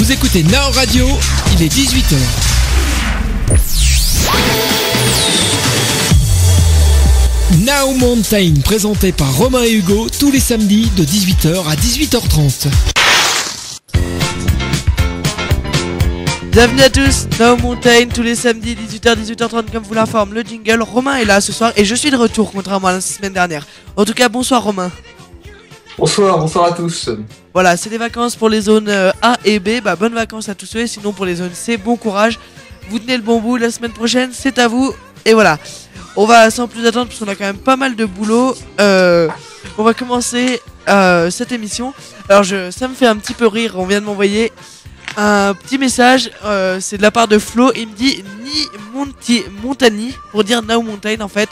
Vous écoutez Now Radio, il est 18h. Now Mountain, présenté par Romain et Hugo, tous les samedis de 18h à 18h30. Bienvenue à tous, Now Mountain, tous les samedis 18h, 18h30, comme vous l'informe le jingle. Romain est là ce soir et je suis de retour, contrairement à la semaine dernière. En tout cas, bonsoir Romain. Bonsoir à tous. Voilà, c'est les vacances pour les zones A et B. Bonnes vacances à tous ceux, et sinon pour les zones C, bon courage. Vous tenez le bon bout, la semaine prochaine, c'est à vous. Et voilà, on va sans plus attendre, parce qu'on a quand même pas mal de boulot. On va commencer cette émission. Alors ça me fait un petit peu rire, on vient de m'envoyer un petit message, c'est de la part de Flo. Il me dit Ni Montagny, pour dire Now Mountain en fait,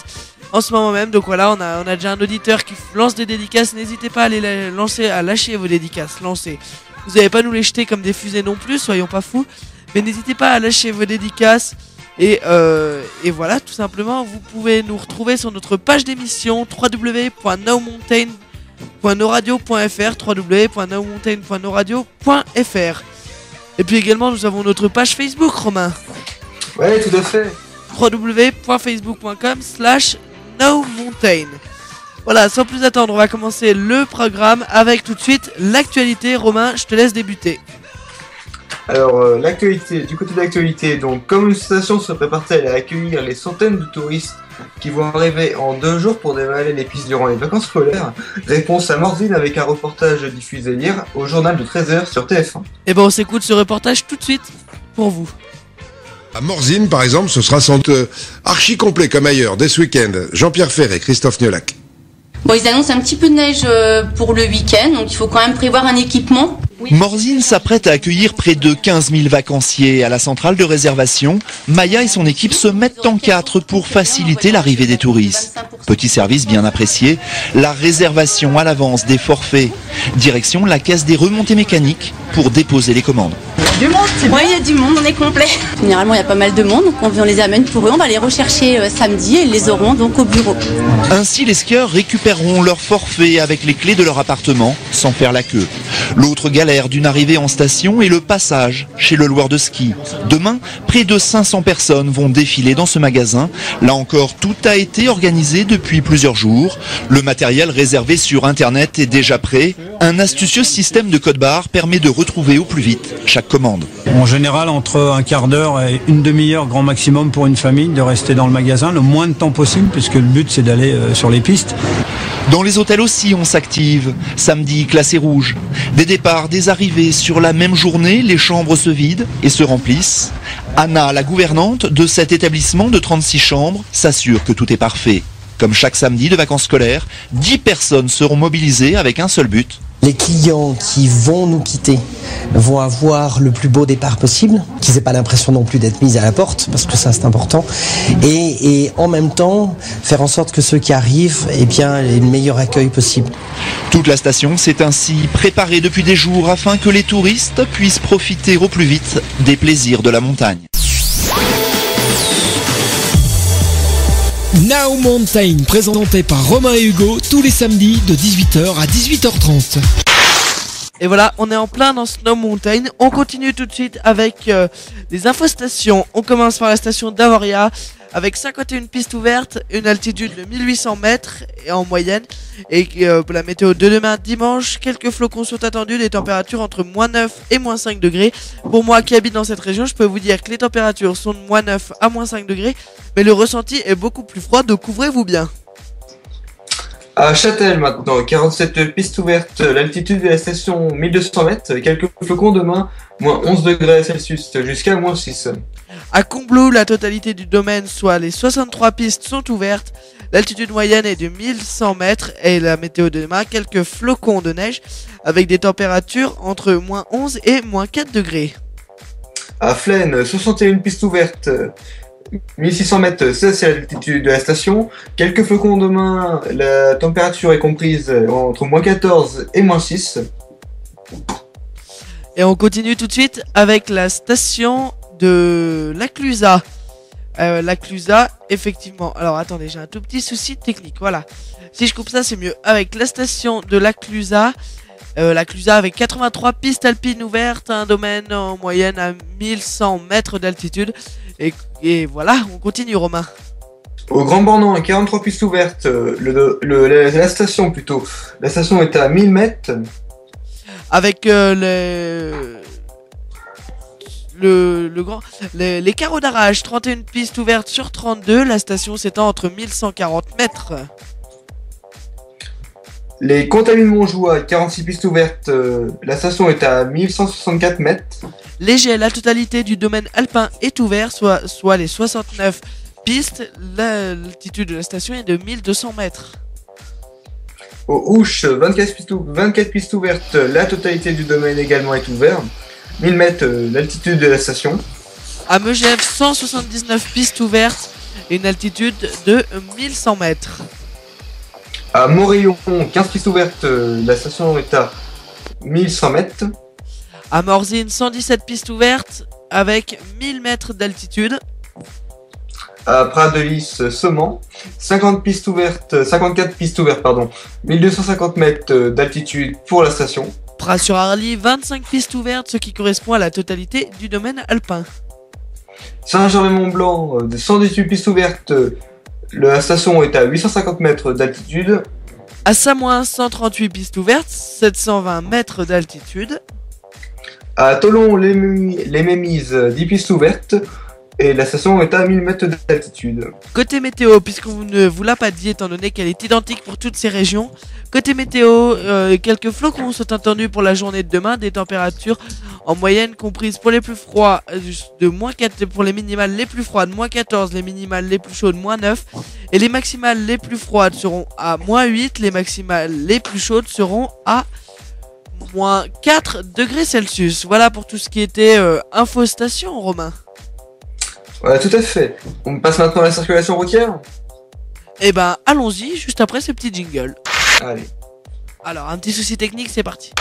en ce moment même. Donc voilà, on a déjà un auditeur qui lance des dédicaces. N'hésitez pas à les lancer, à lâcher vos dédicaces. Lancez. Vous n'allez pas nous les jeter comme des fusées non plus, soyons pas fous. Mais n'hésitez pas à lâcher vos dédicaces. Et voilà, tout simplement, vous pouvez nous retrouver sur notre page d'émission www.nowmountain.noradio.fr www.nowmountain.noradio.fr. Et puis également, nous avons notre page Facebook, Romain. Ouais, tout à fait. www.facebook.com/nowmountain. Voilà, sans plus attendre, on va commencer le programme avec tout de suite l'actualité. Romain, je te laisse débuter. Alors, l'actualité, du côté de l'actualité, donc comme une station se prépare-t-elle à accueillir les centaines de touristes qui vont arriver en 2 jours pour dévaler les pistes durant les vacances scolaires? Réponse à Morzine avec un reportage diffusé hier au journal de 13h sur TF1. Et on s'écoute ce reportage tout de suite pour vous. À Morzine, par exemple, ce sera sans doute archi complet comme ailleurs, dès ce week-end. Jean-Pierre Ferret, Christophe Niolac. Bon, ils annoncent un petit peu de neige pour le week-end, donc il faut quand même prévoir un équipement. Morzine s'apprête à accueillir près de 15 000 vacanciers. À la centrale de réservation, Maya et son équipe se mettent en 4 pour faciliter l'arrivée des touristes. Petit service bien apprécié, la réservation à l'avance des forfaits. Direction la caisse des remontées mécaniques pour déposer les commandes. Du monde, c'est bon. Oui, il y a du monde, on est complet. Généralement, il y a pas mal de monde, donc on les amène pour eux. On va les rechercher samedi et ils les auront donc au bureau. Ainsi, les skieurs récupéreront leur forfait avec les clés de leur appartement sans faire la queue. L'autre galère d'une arrivée en station est le passage chez le loueur de ski. Demain, près de 500 personnes vont défiler dans ce magasin. Là encore, tout a été organisé depuis plusieurs jours. Le matériel réservé sur Internet est déjà prêt. Un astucieux système de code barre permet de retrouver au plus vite chaque commande. En général, entre un quart d'heure et une demi-heure grand maximum pour une famille, de rester dans le magasin le moins de temps possible, puisque le but c'est d'aller sur les pistes. Dans les hôtels aussi, on s'active. Samedi, classé rouge. Des départs, des arrivées sur la même journée, les chambres se vident et se remplissent. Anna, la gouvernante de cet établissement de 36 chambres, s'assure que tout est parfait. Comme chaque samedi de vacances scolaires, 10 personnes seront mobilisées avec un seul but. Les clients qui vont nous quitter vont avoir le plus beau départ possible, qu'ils n'aient pas l'impression non plus d'être mis à la porte, parce que ça c'est important, et en même temps faire en sorte que ceux qui arrivent aient le meilleur accueil possible. Toute la station s'est ainsi préparée depuis des jours afin que les touristes puissent profiter au plus vite des plaisirs de la montagne. Now Mountain, présenté par Romain et Hugo, tous les samedis de 18h à 18h30. Et voilà, on est en plein dans Snow Mountain. On continue tout de suite avec les infostations. On commence par la station d'Avoria avec 51 pistes ouvertes, une altitude de 1800 mètres en moyenne. Et pour la météo de demain dimanche, quelques flocons sont attendus, des températures entre -9 et -5 degrés. Pour moi qui habite dans cette région, je peux vous dire que les températures sont de -9 à -5 degrés, mais le ressenti est beaucoup plus froid, donc couvrez-vous bien. À Châtel maintenant, 47 pistes ouvertes, l'altitude de la station 1200 mètres, quelques flocons demain, -11 degrés Celsius jusqu'à -6. À Combloux, la totalité du domaine, soit les 63 pistes, sont ouvertes. L'altitude moyenne est de 1100 mètres et la météo de demain, quelques flocons de neige avec des températures entre -11 et -4 degrés. À Flaine, 61 pistes ouvertes, 1600 mètres, ça c'est l'altitude de la station. Quelques flocons demain, la température est comprise entre -14 et -6. Et on continue tout de suite avec la station de La Clusaz. La Clusaz, effectivement. Alors attendez, j'ai un tout petit souci technique. Voilà. Si je coupe ça, c'est mieux. Avec la station de La Clusaz, La Clusaz avec 83 pistes alpines ouvertes, un domaine en moyenne à 1100 mètres d'altitude. Et voilà, on continue Romain. Au Grand Bornand, 43 pistes ouvertes, la station plutôt. La station est à 1000 mètres. Avec les carreaux d'arrage, 31 pistes ouvertes sur 32, la station s'étend entre 1140 mètres. Les Contamines Montjoie, 46 pistes ouvertes, la station est à 1164 mètres. Léger, la totalité du domaine alpin est ouvert, soit les 69 pistes, l'altitude de la station est de 1200 mètres. Au Ouche, 24 pistes ouvertes, la totalité du domaine également est ouverte. 1000 mètres l'altitude de la station. À Megève, 179 pistes ouvertes et une altitude de 1100 mètres. À Morillon, 15 pistes ouvertes, la station est à 1100 mètres. À Morzine, 117 pistes ouvertes avec 1000 mètres d'altitude. À Prat-de-Lys, Semant, 54 pistes ouvertes, 1250 mètres d'altitude pour la station. Prat-sur-Arly, 25 pistes ouvertes, ce qui correspond à la totalité du domaine alpin. Saint-Germain-Mont-Blanc, 118 pistes ouvertes, la station est à 850 mètres d'altitude. À Samoin, 138 pistes ouvertes, 720 mètres d'altitude. À Toulon-les-Mémises, 10 pistes ouvertes, et la station est à 1000 mètres d'altitude. Côté météo, puisqu'on ne vous l'a pas dit étant donné qu'elle est identique pour toutes ces régions, côté météo, quelques flocons sont attendus pour la journée de demain, des températures en moyenne comprises pour les plus froids de -4, pour les minimales les plus froides -14, les minimales les plus chaudes -9, et les maximales les plus froides seront à -8, les maximales les plus chaudes seront à -4 degrés Celsius. Voilà pour tout ce qui était info station, Romain. Voilà, tout à fait. On passe maintenant à la circulation routière. Eh ben, allons-y, juste après ce petit jingle. Allez. Alors, un petit souci technique, c'est parti.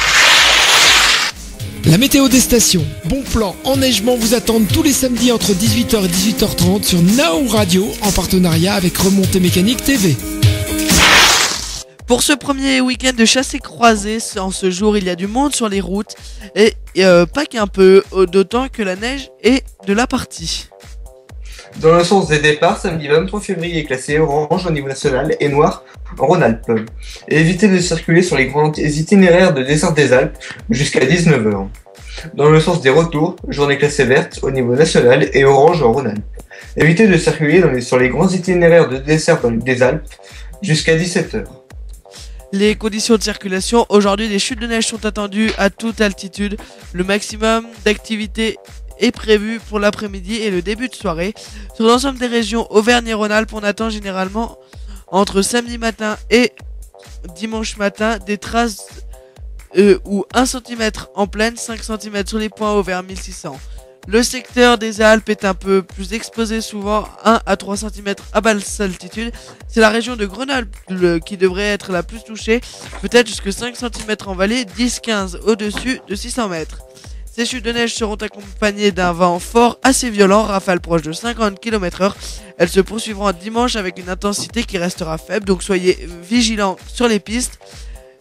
La météo des stations, bon plan, enneigement vous attendent tous les samedis entre 18h et 18h30 sur Now Radio en partenariat avec Remontée Mécanique TV. Pour ce premier week-end de chassé-croisé, en ce jour, il y a du monde sur les routes et pas qu'un peu, d'autant que la neige est de la partie. Dans le sens des départs, samedi 23 février est classé orange au niveau national et noir en Rhône-Alpes. Et évitez de circuler sur les grands itinéraires de dessert des Alpes jusqu'à 19h. Dans le sens des retours, journée classée verte au niveau national et orange en Rhône-Alpes. Évitez de circuler sur les grands itinéraires de dessert des Alpes jusqu'à 17h. Les conditions de circulation, aujourd'hui des chutes de neige sont attendues à toute altitude. Le maximum d'activité est prévu pour l'après-midi et le début de soirée. Sur l'ensemble des régions Auvergne-Rhône-Alpes, on attend généralement entre samedi matin et dimanche matin des traces ou 1 cm en plaine, 5 cm sur les points hauts vers 1600. Le secteur des Alpes est un peu plus exposé, souvent 1 à 3 cm à basse altitude. C'est la région de Grenoble qui devrait être la plus touchée, peut-être jusque 5 cm en vallée, 10-15 au-dessus de 600 mètres. Ces chutes de neige seront accompagnées d'un vent fort assez violent, rafales proches de 50 km/h. Elles se poursuivront dimanche avec une intensité qui restera faible, donc soyez vigilants sur les pistes.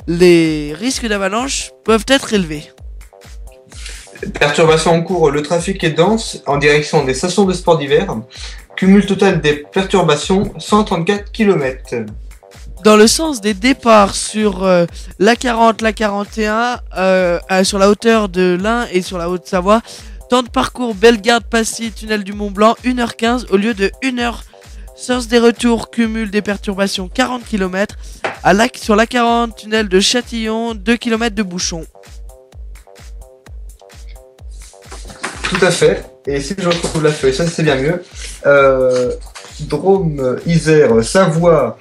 Les risques d'avalanche peuvent être élevés. Perturbation en cours, le trafic est dense en direction des stations de sport d'hiver. Cumul total des perturbations, 134 km. Dans le sens des départs sur la 40, la 41, sur la hauteur de l'Ain et sur la Haute-Savoie, temps de parcours Bellegarde-Passy, tunnel du Mont-Blanc, 1h15 au lieu de 1h. Sens des retours, cumul des perturbations, 40 km. Sur la 40, tunnel de Châtillon, 2 km de bouchon. Tout à fait. Et si je retrouve la feuille, ça c'est bien mieux. Drôme, Isère, Savoie,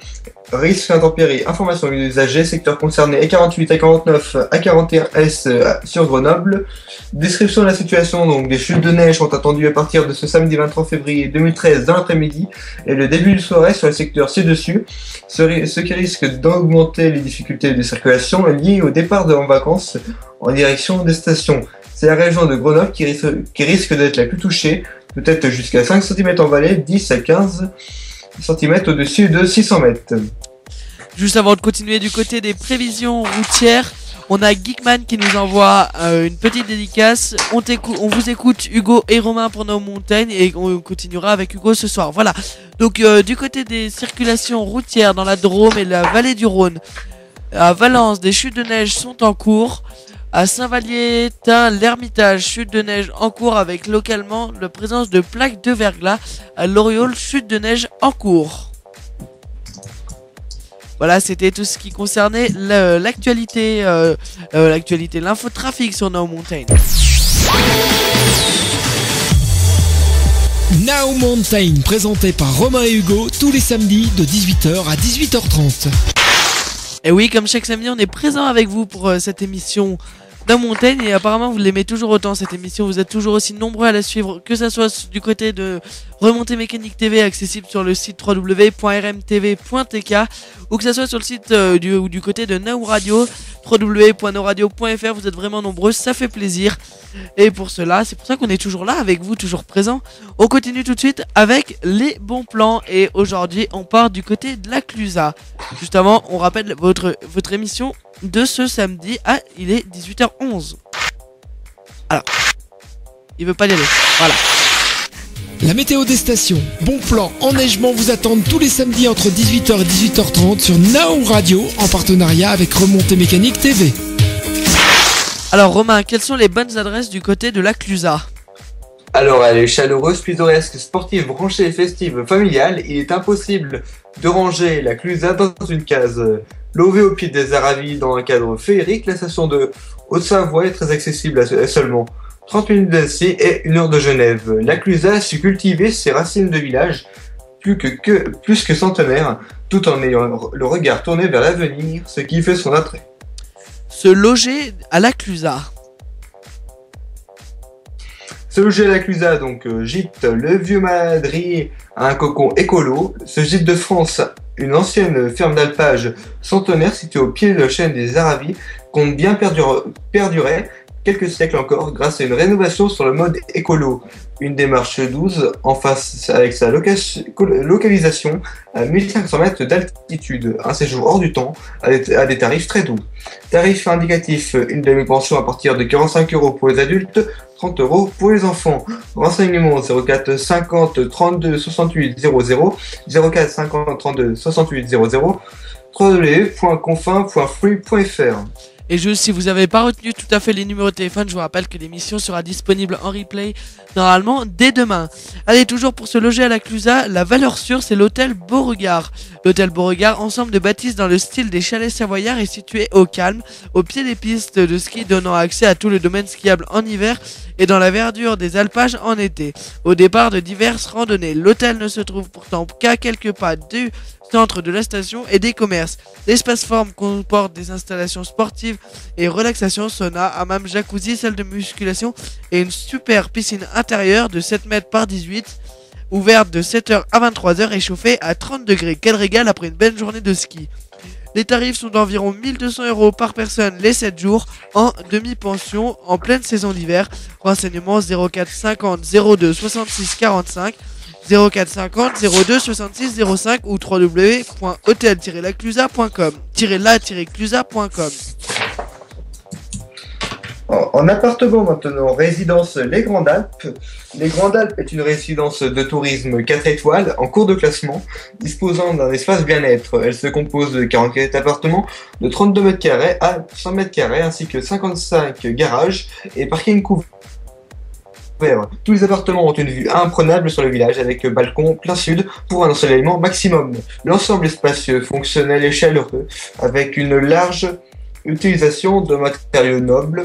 risque intempéries, information aux usagers, secteur concerné A48, A49, A41S sur Grenoble. Description de la situation, donc des chutes de neige sont attendues à partir de ce samedi 23 février 2013 dans l'après-midi et le début de soirée sur le secteur ci-dessus, ce qui risque d'augmenter les difficultés de circulation liées au départ en vacances en direction des stations. C'est la région de Grenoble qui risque d'être la plus touchée, peut-être jusqu'à 5 cm en vallée, 10 à 15 cm au-dessus de 600 mètres. Juste avant de continuer du côté des prévisions routières, On a Geekman qui nous envoie une petite dédicace. On vous écoute Hugo et Romain pour No Mountain et on continuera avec Hugo ce soir. Voilà. Donc du côté des circulations routières dans la Drôme et la vallée du Rhône, à Valence, des chutes de neige sont en cours. À Saint-Vallier-Tain, l'Ermitage, chute de neige en cours avec localement la présence de plaques de verglas. À Loriol, chute de neige en cours. Voilà, c'était tout ce qui concernait l'actualité, l'infotrafic sur No Mountain. Now Mountain, présenté par Romain et Hugo, tous les samedis de 18h à 18h30. Et oui, comme chaque samedi, on est présent avec vous pour cette émission No Mountain et apparemment vous l'aimez toujours autant cette émission, vous êtes toujours aussi nombreux à la suivre, que ça soit du côté de Remontée Mécanique TV accessible sur le site www.rmtv.tk ou que ça soit sur le site du côté de Now Radio, www.noradio.fr. Vous êtes vraiment nombreux, ça fait plaisir et pour cela, c'est pour ça qu'on est toujours là avec vous, toujours présent. On continue tout de suite avec les bons plans et aujourd'hui on part du côté de la Clusa. Juste avant, on rappelle votre émission de ce samedi. Il est 18h11. Alors, il veut pas y aller. Voilà. La météo des stations, bon plan, enneigement vous attendent tous les samedis entre 18h et 18h30 sur Now Radio en partenariat avec Remontée Mécanique TV. Alors Romain, quelles sont les bonnes adresses du côté de la Clusa? Alors, elle est chaleureuse, pittoresque, sportive, branchée, festive, familiale. Il est impossible de ranger la Clusa dans une case. Lové au pied des Aravis dans un cadre féerique, la station de Haute-Savoie est très accessible à seulement 30 minutes d'Annecy et 1 heure de Genève. La Clusa a su cultiver ses racines de village plus que centenaire, tout en ayant le regard tourné vers l'avenir, ce qui fait son attrait. Se loger à la Clusa. Se loger à la Clusa, donc gîte Le Vieux Madrier, un cocon écolo. Ce gîte de France, une ancienne ferme d'alpage centenaire située au pied de la chaîne des Aravis, compte bien perdurer quelques siècles encore grâce à une rénovation sur le mode écolo. Une démarche douce en face avec sa localisation à 1500 mètres d'altitude. Un séjour hors du temps à des tarifs très doux. Tarif indicatif, une demi-pension à partir de 45 € pour les adultes, 30 € pour les enfants. Renseignements 04 50 32 68 00, 04 50 32 68 00, www.confin.free.fr. Et juste, si vous n'avez pas retenu tout à fait les numéros de téléphone, je vous rappelle que l'émission sera disponible en replay normalement dès demain. Allez, toujours pour se loger à la Clusa, la valeur sûre, c'est l'hôtel Beauregard. L'hôtel Beauregard, ensemble de bâtisses dans le style des chalets savoyards, est situé au calme, au pied des pistes de ski donnant accès à tout le domaine skiable en hiver et dans la verdure des alpages en été. Au départ de diverses randonnées, l'hôtel ne se trouve pourtant qu'à quelques pas du centre de la station et des commerces. L'espace forme comporte des installations sportives et relaxation, sauna, hammam, jacuzzi, salle de musculation et une super piscine intérieure de 7 mètres par 18, ouverte de 7h à 23h et chauffée à 30 degrés. Quel régal après une belle journée de ski. Les tarifs sont d'environ 1200 € par personne les 7 jours en demi-pension en pleine saison d'hiver. Renseignements 04 50 02 66 45, 04 50 02 66 05 ou www.hotel-laclusa.com. En appartement maintenant, résidence Les Grandes Alpes. Les Grandes Alpes est une résidence de tourisme 4 étoiles en cours de classement, disposant d'un espace bien-être. Elle se compose de 44 appartements de 32 mètres carrés à 100 mètres carrés ainsi que 55 garages et parking couverts. Tous les appartements ont une vue imprenable sur le village avec balcon plein sud pour un ensoleillement maximum. L'ensemble est spacieux, fonctionnel et chaleureux avec une large utilisation de matériaux nobles,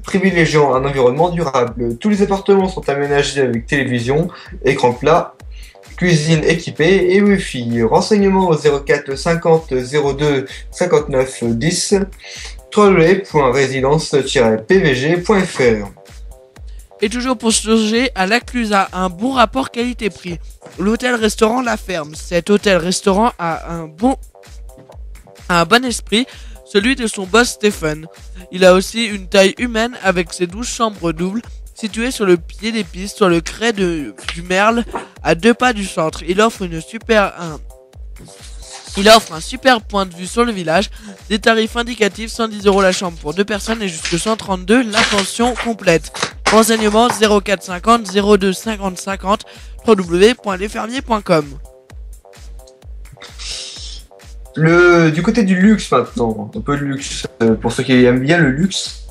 privilégiant un environnement durable. Tous les appartements sont aménagés avec télévision, écran plat, cuisine équipée et Wi-Fi. Renseignements au 04 50 02 59 10, www.résidence-pvg.fr. Et toujours pour se loger à la Clusa, un bon rapport qualité-prix. L'hôtel-restaurant La Ferme. Cet hôtel-restaurant a un bon esprit, celui de son boss Stéphane. Il a aussi une taille humaine avec ses 12 chambres doubles situées sur le pied des pistes sur le crêt du Merle à 2 pas du centre. Il offre un super point de vue sur le village, Des tarifs indicatifs, 110 € la chambre pour 2 personnes et jusque 132 la pension complète. Renseignements 04 50 02 50 50 www.lesfermiers.com. Du côté du luxe maintenant, un peu de luxe, pour ceux qui aiment bien le luxe.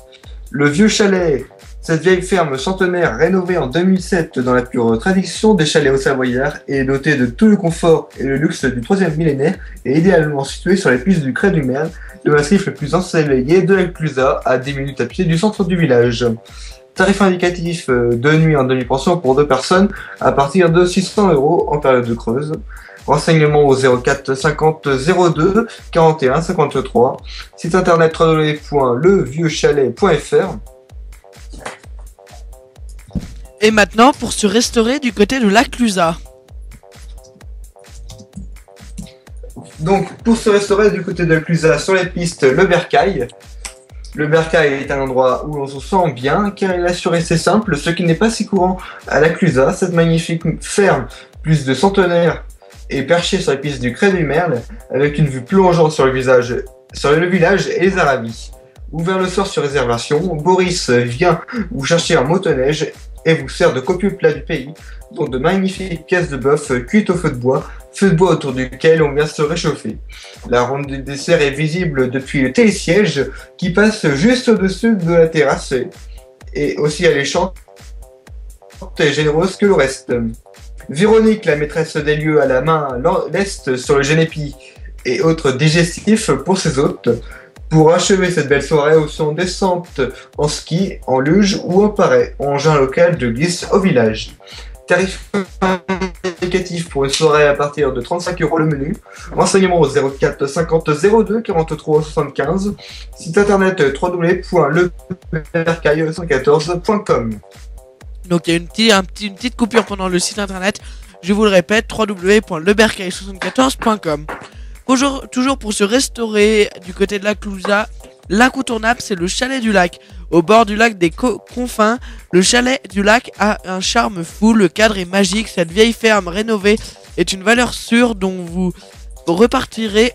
Le vieux chalet, cette vieille ferme centenaire rénovée en 2007 dans la pure tradition des chalets haut-savoyards et dotée de tout le confort et le luxe du 3e millénaire et idéalement située sur les pistes du Crêt du Merle, le massif le plus ensoleillé de la Clusaz, à 10 minutes à pied du centre du village. Tarif indicatif de nuit en demi-pension pour 2 personnes à partir de 600 € en période de creuse. Renseignements au 04 50 02 41 53. Site internet www.levieuxchalet.fr. Et maintenant, pour se restaurer du côté de la Clusaz. Donc, pour se restaurer du côté de la Clusaz sur les pistes, le Bercail. Le Bercail est un endroit où l'on se sent bien, car il est assuré c'est simple, ce qui n'est pas si courant à la Clusaz. Cette magnifique ferme, plus de centenaires, est perchée sur les pistes du Crêt du Merle, avec une vue plongeante sur le village et les Aravis. Ouvert le soir sur réservation, Boris vient vous chercher un motoneige et vous sert de copieux plats du pays, dont de magnifiques pièces de bœuf cuites au feu de bois autour duquel on vient se réchauffer. La ronde du dessert est visible depuis le télésiège qui passe juste au-dessus de la terrasse et aussi alléchante et généreuse que le reste. Véronique, la maîtresse des lieux, à la main leste sur le génépi et autres digestifs pour ses hôtes, pour achever cette belle soirée où sont descentes en ski, en luge ou en parais, engin local de glisse au village. Tarif indicatif pour une soirée à partir de 35 € le menu. Renseignements au 04 50 02 43 75. Site internet www.lebercail114.com. Donc il y a une petite coupure pendant le site internet. Je vous le répète, www.lebercail74.com. Toujours pour se restaurer du côté de la Clusaz, l'incontournable c'est le chalet du lac. Au bord du lac des Confins, le chalet du lac a un charme fou, le cadre est magique, cette vieille ferme rénovée est une valeur sûre dont vous repartirez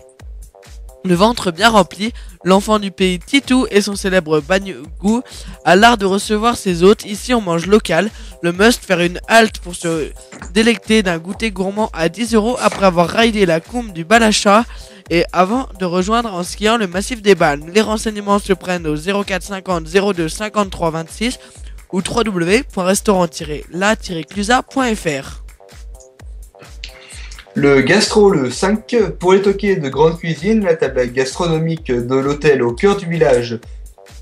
le ventre bien rempli. L'enfant du pays Titou et son célèbre bagne-goût a l'art de recevoir ses hôtes. Ici on mange local. Le must, faire une halte pour se délecter d'un goûter gourmand à 10 € après avoir raidé la combe du Balachat et avant de rejoindre en skiant le massif des Balles. Les renseignements se prennent au 04 50 02 53 26 ou www.restaurant-la-clusaz.fr. Le Gastro, le 5, pour les toqués de grande cuisine, la table gastronomique de l'hôtel au cœur du village,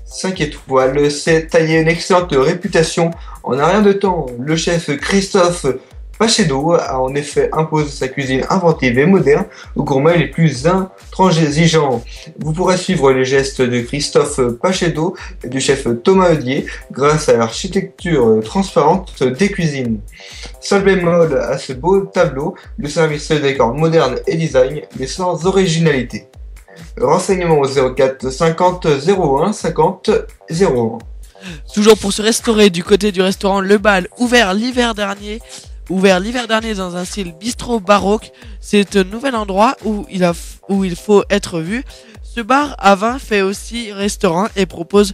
5 étoiles, s'est taillé une excellente réputation en un rien de temps. Le chef Christophe Pachedo a en effet imposé sa cuisine inventive et moderne aux gourmets les plus intransigeants. Vous pourrez suivre les gestes de Christophe Pachedo et du chef Thomas Heudier grâce à l'architecture transparente des cuisines. Seul bémol à ce beau tableau, le service de décor moderne et design, mais sans originalité. Renseignements au 04 50 01 50 01. Toujours pour se restaurer du côté du restaurant Le Bal, ouvert l'hiver dernier dans un style bistrot baroque. C'est un nouvel endroit où il faut être vu. Ce bar à vin fait aussi restaurant et propose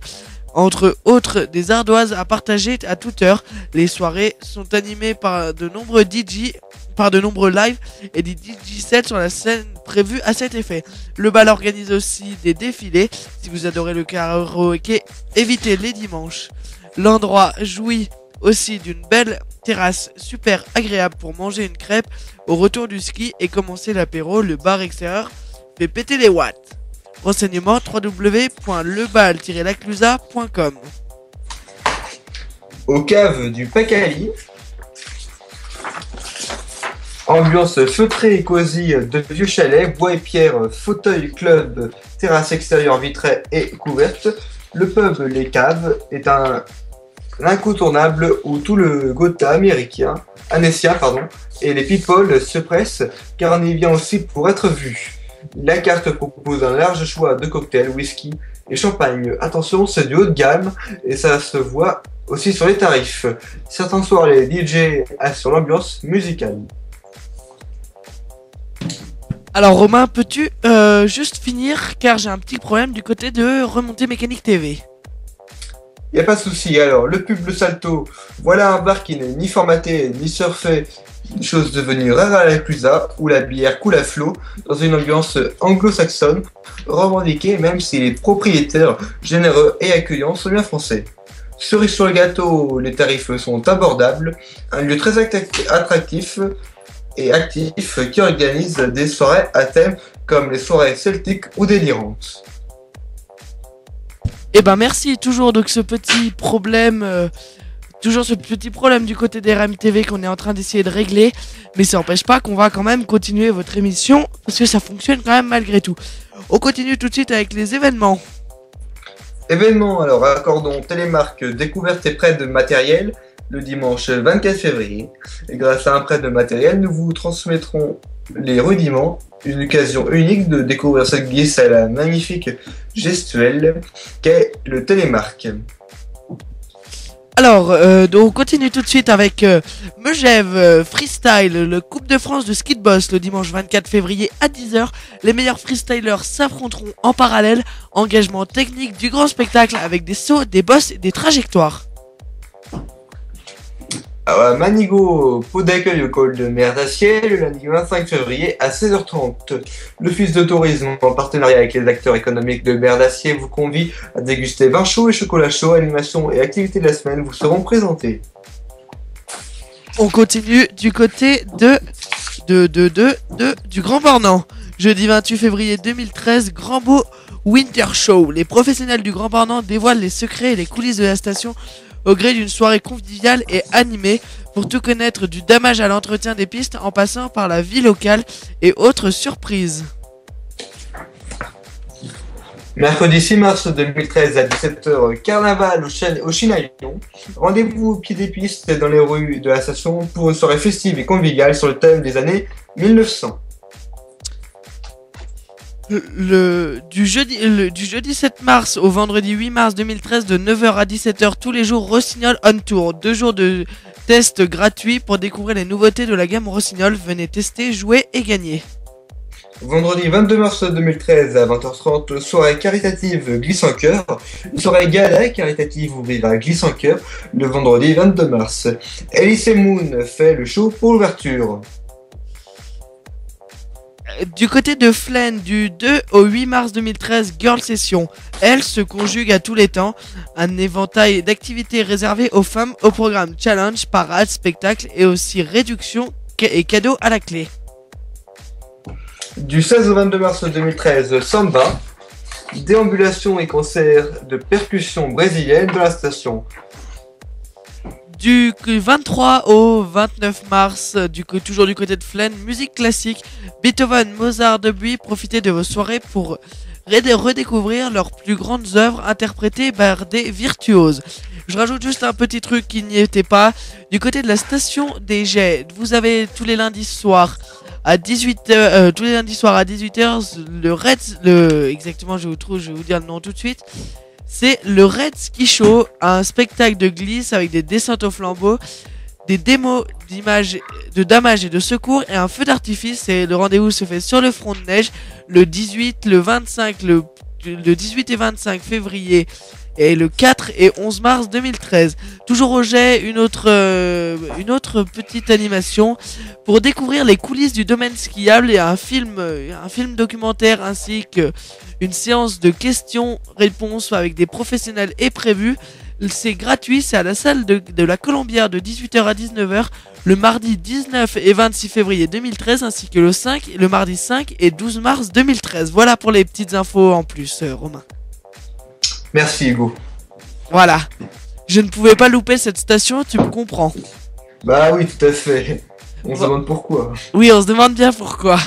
entre autres des ardoises à partager à toute heure. Les soirées sont animées par de nombreux DJ, par de nombreux lives et des DJ sets sur la scène prévue à cet effet. Le bal organise aussi des défilés. Si vous adorez le karaoké, évitez les dimanches. L'endroit jouit aussi d'une belle terrasse super agréable pour manger une crêpe au retour du ski et commencer l'apéro. Le bar extérieur fait péter les watts. Renseignements www.lebal-laclusaz.com. Aux caves du Pacali, ambiance feutrée et cosy de vieux chalets, bois et pierre, fauteuil, club, terrasse extérieure vitrée et couverte. Le pub Les Caves est un incontournable où tout le Gotha amnécien et les people se pressent car on y vient aussi pour être vu. La carte propose un large choix de cocktails, whisky et champagne. Attention, c'est du haut de gamme et ça se voit aussi sur les tarifs. Certains soirs, les DJ assurent l'ambiance musicale. Alors Romain, peux-tu juste finir car j'ai un petit problème du côté de Remontée Mécanique TV. Y a pas de souci. Alors, le pub Le Salto, voilà un bar qui n'est ni formaté ni surfé, chose devenue rare à la Clusa, où la bière coule à flot, dans une ambiance anglo-saxonne, revendiquée même si les propriétaires généreux et accueillants sont bien français. Cerise sur le gâteau, les tarifs sont abordables, un lieu très attractif et actif qui organise des soirées à thème comme les soirées celtiques ou délirantes. Eh ben merci, toujours donc ce petit problème du côté des RMTV qu'on est en train d'essayer de régler, mais ça n'empêche pas qu'on va quand même continuer votre émission parce que ça fonctionne quand même malgré tout. On continue tout de suite avec les événements. Événements, alors accordons Télémark découverte et prêt de matériel le dimanche 24 février. Et grâce à un prêt de matériel, nous vous transmettrons les rudiments, une occasion unique de découvrir cette glisse à la magnifique gestuelle qu'est le Télémark. Alors, donc on continue tout de suite avec Megève Freestyle, le Coupe de France de Ski de Boss le dimanche 24 février à 10h. Les meilleurs freestylers s'affronteront en parallèle. Engagement technique du grand spectacle avec des sauts, des bosses et des trajectoires. Alors, Manigo, pot d'accueil au col de Mer d'Acier le lundi 25 février à 16h30. L'Office de tourisme, en partenariat avec les acteurs économiques de Mer d'Acier, vous convie à déguster vin chaud et chocolat chaud. Animations et activités de la semaine vous seront présentées. On continue du côté du Grand Bornand. Jeudi 28 février 2013, Grand Beau Winter Show. Les professionnels du Grand Bornand dévoilent les secrets et les coulisses de la station au gré d'une soirée conviviale et animée pour tout connaître du damage à l'entretien des pistes en passant par la vie locale et autres surprises. Mercredi 6 mars 2013 à 17h, carnaval au Chinaillon. Rendez-vous au pied des pistes dans les rues de la station pour une soirée festive et conviviale sur le thème des années 1900. Du jeudi 7 mars au vendredi 8 mars 2013 de 9h à 17h tous les jours, Rossignol on Tour. 2 jours de tests gratuits pour découvrir les nouveautés de la gamme Rossignol. Venez tester, jouer et gagner. Vendredi 22 mars 2013 à 20h30, soirée caritative Glisse en Cœur. Une soirée gala caritative ouvrira Glisse en Cœur le vendredi 22 mars. Elise Moon fait le show pour l'ouverture. Du côté de Flaine, du 2 au 8 mars 2013, Girl Session. Elle se conjugue à tous les temps. Un éventail d'activités réservées aux femmes au programme challenge, parade, spectacle et aussi réduction et cadeaux à la clé. Du 16 au 22 mars 2013, Samba. Déambulation et concert de percussion brésilienne de la station. Du 23 au 29 mars, toujours du côté de Flaine, musique classique, Beethoven, Mozart, Debussy, profitez de vos soirées pour redécouvrir leurs plus grandes œuvres interprétées par des virtuoses. Je rajoute juste un petit truc qui n'y était pas. Du côté de la station des Jets, vous avez tous les lundis soirs à 18h, exactement, je vais vous dire le nom tout de suite. C'est le Red Ski Show, un spectacle de glisse avec des descentes au flambeau, des démos d'images, de damage et de secours et un feu d'artifice. Et le rendez-vous se fait sur le front de neige le 18, le 25, le 18 et 25 février et le 4 et 11 mars 2013. Toujours au jet, une autre petite animation pour découvrir les coulisses du domaine skiable et un film documentaire ainsi que une séance de questions-réponses avec des professionnels est prévue. C'est gratuit, c'est à la salle de la Colombière de 18h à 19h le mardi 19 et 26 février 2013 ainsi que le mardi 5 et 12 mars 2013. Voilà pour les petites infos en plus, Romain. Merci Hugo. Voilà. Je ne pouvais pas louper cette station, tu me comprends. Bah oui, tout à fait. On se demande pourquoi. Oui, on se demande bien pourquoi.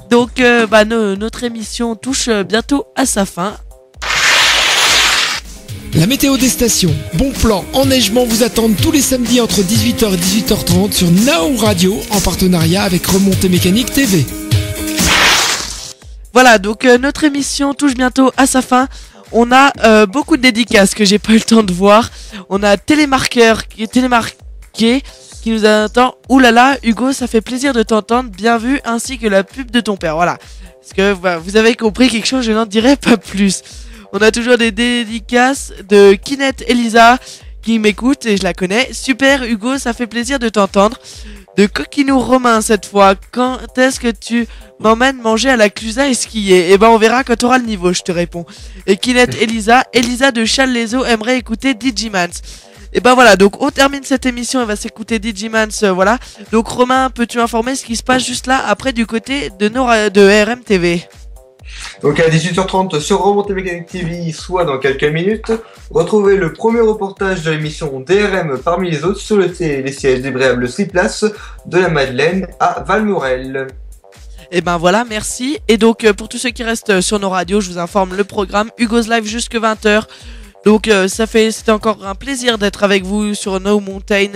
Donc, notre émission touche bientôt à sa fin. La météo des stations, bon plan, enneigement vous attendent tous les samedis entre 18h et 18h30 sur Now Radio en partenariat avec Remontée Mécanique TV. Voilà, donc notre émission touche bientôt à sa fin. On a beaucoup de dédicaces que j'ai pas eu le temps de voir. On a Télémarqué qui qui nous attend. Oulala, Hugo, ça fait plaisir de t'entendre, bien vu, ainsi que la pub de ton père. Voilà. Parce que vous avez compris quelque chose, je n'en dirai pas plus. On a toujours des dédicaces de Kinette Elisa qui m'écoute et je la connais. Super Hugo, ça fait plaisir de t'entendre. De Coquinou Romain cette fois. Quand est-ce que tu m'emmènes manger à la Clusa et skier? Eh ben on verra quand tu auras le niveau, je te réponds. Et Kinette Elisa de Challes-les-Eaux aimerait écouter Digimans. Et ben voilà, donc on termine cette émission, elle va s'écouter Digimans, voilà. Donc Romain, peux-tu informer ce qui se passe juste là après du côté de RMTV? Donc à 18h30 sur Remontée Mécanique TV, soit dans quelques minutes, retrouvez le premier reportage de l'émission DRM parmi les autres sur les sièges débrayables 6 places de la Madeleine à Valmorel. Et ben voilà, merci. Et donc pour tous ceux qui restent sur nos radios, je vous informe le programme Hugo's Live jusque 20h. Donc c'était encore un plaisir d'être avec vous sur No Mountain,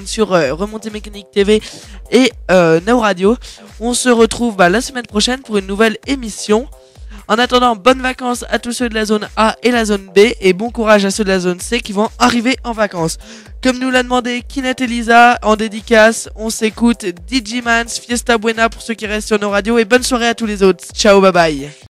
sur Remontée Mécanique TV et No Radio. On se retrouve la semaine prochaine pour une nouvelle émission. En attendant, bonnes vacances à tous ceux de la zone A et la zone B et bon courage à ceux de la zone C qui vont arriver en vacances. Comme nous l'a demandé Kinette Elisa en dédicace, on s'écoute Digimans, Fiesta Buena pour ceux qui restent sur nos radios et bonne soirée à tous les autres. Ciao, bye bye.